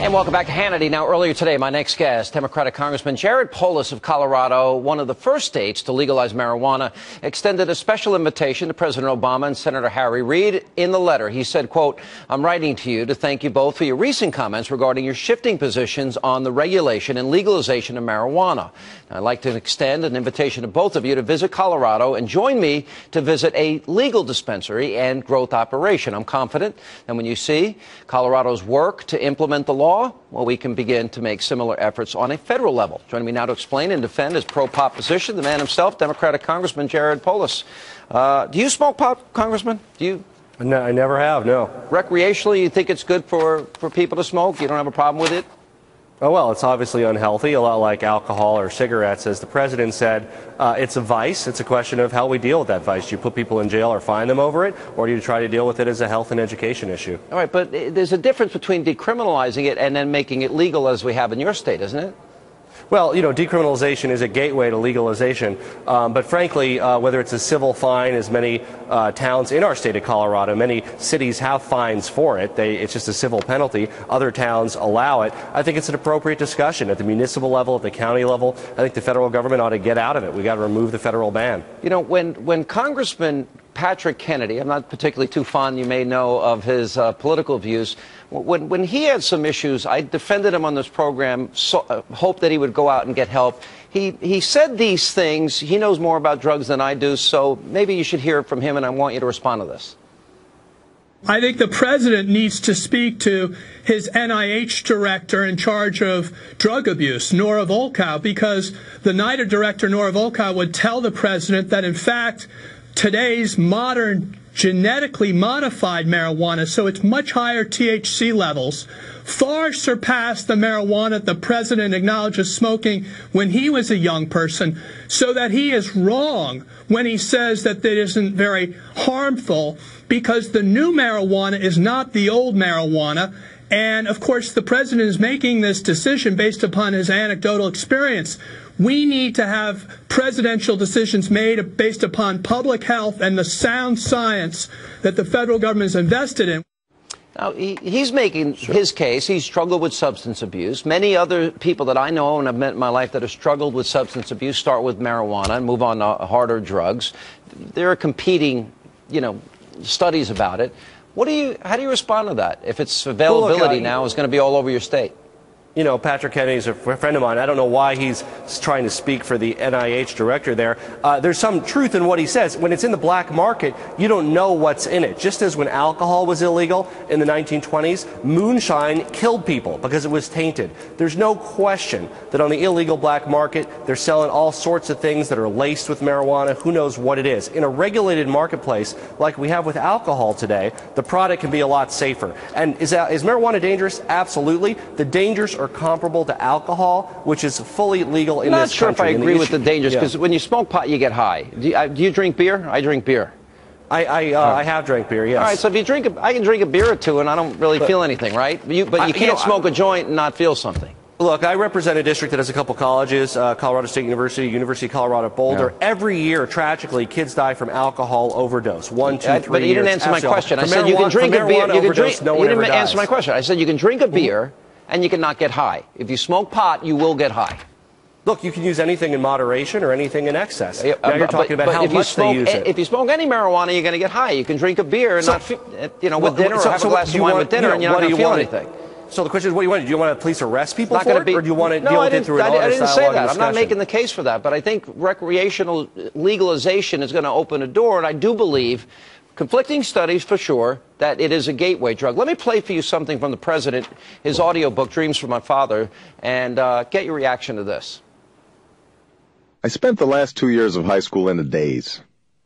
And welcome back to Hannity. Now, earlier today, my next guest, Democratic Congressman Polis of Colorado, one of the first states to legalize marijuana, extended a special invitation to President Obama and Senator Harry Reid. In the letter, he said, quote, "I'm writing to you to thank you both for your recent comments regarding your shifting positions on the regulation and legalization of marijuana. I'd like to extend an invitation to both of you to visit Colorado and join me to visit a legal dispensary and growth operation. I'm confident that when you see Colorado's work to implement the law, well, we can begin to make similar efforts on a federal level." Joining me now to explain and defend his pro-pot position, the man himself, Democratic Congressman Polis. Do you smoke pot, Congressman? Do you? No, I never have, no. Recreationally, you think it's good for people to smoke? You don't have a problem with it? Oh, well, it's obviously unhealthy, a lot like alcohol or cigarettes. As the president said, it's a vice. It's a question of how we deal with that vice. Do you put people in jail or fine them over it, or do you try to deal with it as a health and education issue? All right, but there's a difference between decriminalizing it and then making it legal as we have in your state, isn't it? Well, you know, decriminalization is a gateway to legalization, but frankly, whether it's a civil fine, as many towns in our state of Colorado, many cities have fines for it. It's just a civil penalty. Other towns allow it. I think it's an appropriate discussion at the municipal level, at the county level. I think the federal government ought to get out of it. We got to remove the federal ban. You know, when Congressman Patrick Hannity, I'm not particularly too fond, you may know, of his political views. When he had some issues, I defended him on this program, hoped that he would go out and get help. He said these things. He knows more about drugs than I do, so maybe you should hear it from him, and I want you to respond to this. I think the president needs to speak to his NIH director in charge of drug abuse, Nora Volkow, because the NIDA director, Nora Volkow, would tell the president that, in fact, today's modern genetically modified marijuana, so it's much higher THC levels, far surpass the marijuana the president acknowledges smoking when he was a young person, so that he is wrong when he says that it isn't very harmful, because the new marijuana is not the old marijuana. And, of course, the president is making this decision based upon his anecdotal experience. We need to have presidential decisions made based upon public health and the sound science that the federal government is invested in. Now, he's making his case. He's struggled with substance abuse. Many other people that I know and I've met in my life that have struggled with substance abuse start with marijuana and move on to harder drugs. There are competing, studies about it. How do you respond to that? If its availability now is going to be all over your state? You know, Patrick Hannity is a friend of mine. I don't know why he's trying to speak for the NIH director there. There's some truth in what he says. When it's in the black market, you don't know what's in it. Just as when alcohol was illegal in the 1920s, moonshine killed people because it was tainted. There's no question that on the illegal black market, they're selling all sorts of things that are laced with marijuana. Who knows what it is? In a regulated marketplace like we have with alcohol today, the product can be a lot safer. And is marijuana dangerous? Absolutely. The dangers are comparable to alcohol, which is fully legal in this country. I'm not sure if I agree with the dangers, because when you smoke pot, you get high. Do you drink beer? I drink beer. I have drank beer, yes. All right, so if you drink, I can drink a beer or two, and I don't really feel anything, right? But you can't smoke a joint and not feel something. Look, I represent a district that has a couple colleges, Colorado State University, University of Colorado Boulder. Yeah. Every year, tragically, kids die from alcohol overdose. 1, 2, 3 years. But you didn't answer my question. I said you can drink a beer. You didn't answer my question. I said you can drink a beer and you cannot get high. If you smoke pot, you will get high. Look, you can use anything in moderation or anything in excess. Now you're talking about how much they use it. If you smoke any marijuana, you're going to get high. You can drink a beer and not, with dinner, or have a glass of wine with dinner, and you're not going to feel anything. So the question is, what do you want? Do you want police arrest people for it, or do you want to deal with it through an honest dialogue and discussion? I didn't say that. I'm not making the case for that. But I think recreational legalization is going to open a door, and I do believe, conflicting studies for sure, that it is a gateway drug. Let me play for you something from the president, his audiobook, Dreams from My Father, and get your reaction to this. I spent the last 2 years of high school in a daze,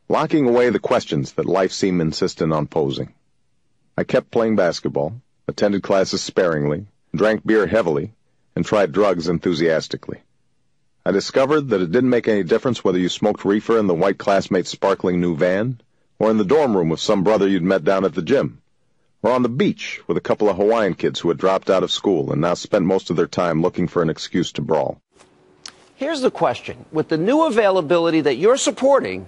locking away the questions that life seemed insistent on posing. I kept playing basketball, attended classes sparingly, drank beer heavily, and tried drugs enthusiastically. I discovered that it didn't make any difference whether you smoked reefer in the white classmate's sparkling new van, or in the dorm room with some brother you'd met down at the gym, or on the beach with a couple of Hawaiian kids who had dropped out of school and now spent most of their time looking for an excuse to brawl. Here's the question. With the new availability that you're supporting,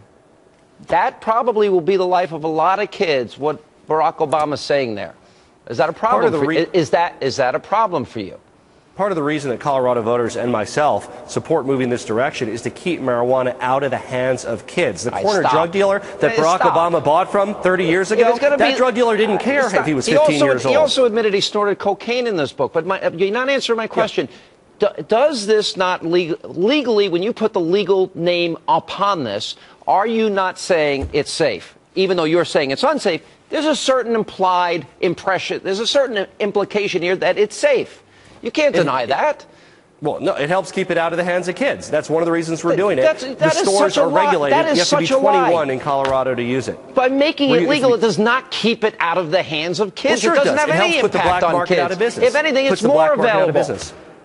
that probably will be the life of a lot of kids, what Barack Obama's saying there. Is that a problem? Is that a problem for you? Part of the reason that Colorado voters and myself support moving this direction is to keep marijuana out of the hands of kids. The corner drug dealer that Barack Obama bought from 30 years ago, that drug dealer didn't care if he was 15 years old. He also admitted he snorted cocaine in this book. But you're not answering my question. Yeah. Does this not legally, when you put the legal name upon this, are you not saying it's safe? Even though you're saying it's unsafe, there's a certain implied impression, there's a certain implication here that it's safe. You can't deny that. Well, no, it helps keep it out of the hands of kids. That's one of the reasons we're doing it. The stores are regulated. You have to be 21 in Colorado to use it. By making it legal, it does not keep it out of the hands of kids. Well, sure it doesn't have any impact on kids. If anything, it's more available.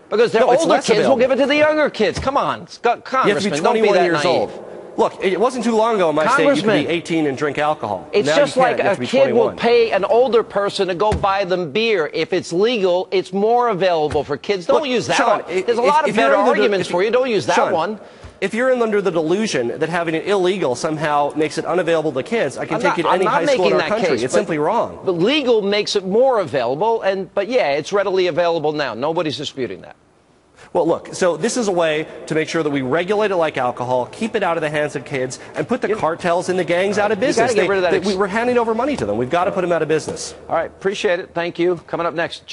Because the older kids will give it to the younger kids. Come on, Congressman, you have to be 21 years old. Look, it wasn't too long ago in my state you could be 18 and drink alcohol. It's just like a kid will pay an older person to go buy them beer. If it's legal, it's more available for kids. Don't use that one. There's a lot of better arguments for you. Don't use that one. If you're under the delusion that having it illegal somehow makes it unavailable to kids, I can take you to any high school in our country. It's simply wrong. But legal makes it more available, but yeah, it's readily available now. Nobody's disputing that. Well, look, so this is a way to make sure that we regulate it like alcohol, keep it out of the hands of kids, and put the cartels and the gangs out of business. Get rid of that. We're handing over money to them. We've got to put them out of business. All right, appreciate it. Thank you. Coming up next,